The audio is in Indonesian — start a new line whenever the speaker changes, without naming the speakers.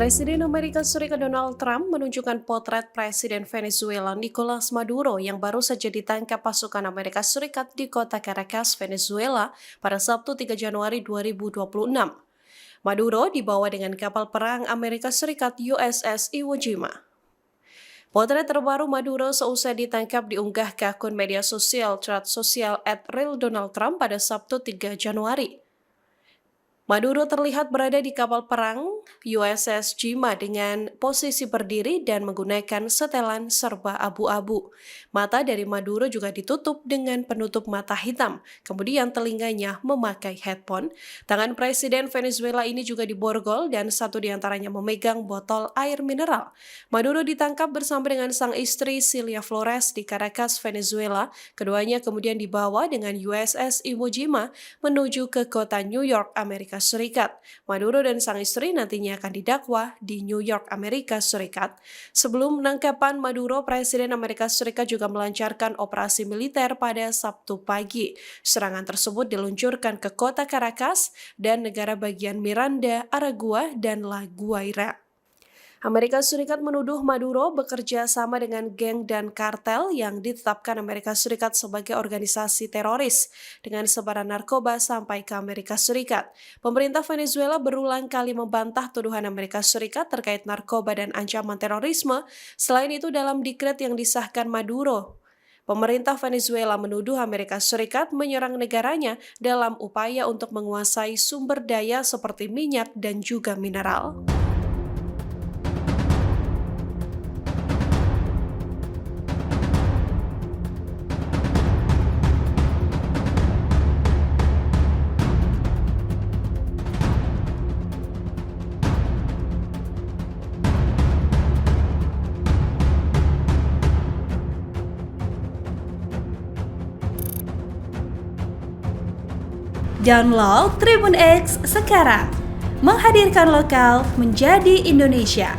Presiden Amerika Serikat Donald Trump menunjukkan potret Presiden Venezuela Nicolas Maduro yang baru saja ditangkap pasukan Amerika Serikat di kota Caracas, Venezuela pada Sabtu 3 Januari 2026. Maduro dibawa dengan kapal perang Amerika Serikat USS Iwo Jima. Potret terbaru Maduro seusai ditangkap diunggah ke akun media sosial Truth Social @RealDonaldTrump pada Sabtu 3 Januari. Maduro terlihat berada di kapal perang USS Jima dengan posisi berdiri dan menggunakan setelan serba abu-abu. Mata dari Maduro juga ditutup dengan penutup mata hitam, kemudian telinganya memakai headphone. Tangan Presiden Venezuela ini juga diborgol dan satu diantaranya memegang botol air mineral. Maduro ditangkap bersama dengan sang istri Cilia Flores di Caracas, Venezuela. Keduanya kemudian dibawa dengan USS Iwo Jima menuju ke kota New York, Amerika Serikat. Maduro dan sang istri nantinya akan didakwa di New York, Amerika Serikat. Sebelum penangkapan Maduro, Presiden Amerika Serikat juga melancarkan operasi militer pada Sabtu pagi. Serangan tersebut diluncurkan ke kota Caracas dan negara bagian Miranda, Aragua, dan La Guaira. Amerika Serikat menuduh Maduro bekerja sama dengan geng dan kartel yang ditetapkan Amerika Serikat sebagai organisasi teroris dengan sebaran narkoba sampai ke Amerika Serikat. Pemerintah Venezuela berulang kali membantah tuduhan Amerika Serikat terkait narkoba dan ancaman terorisme. Selain itu, dalam dekret yang disahkan Maduro, pemerintah Venezuela menuduh Amerika Serikat menyerang negaranya dalam upaya untuk menguasai sumber daya seperti minyak dan juga mineral.
Download Tribun X sekarang, menghadirkan lokal menjadi Indonesia.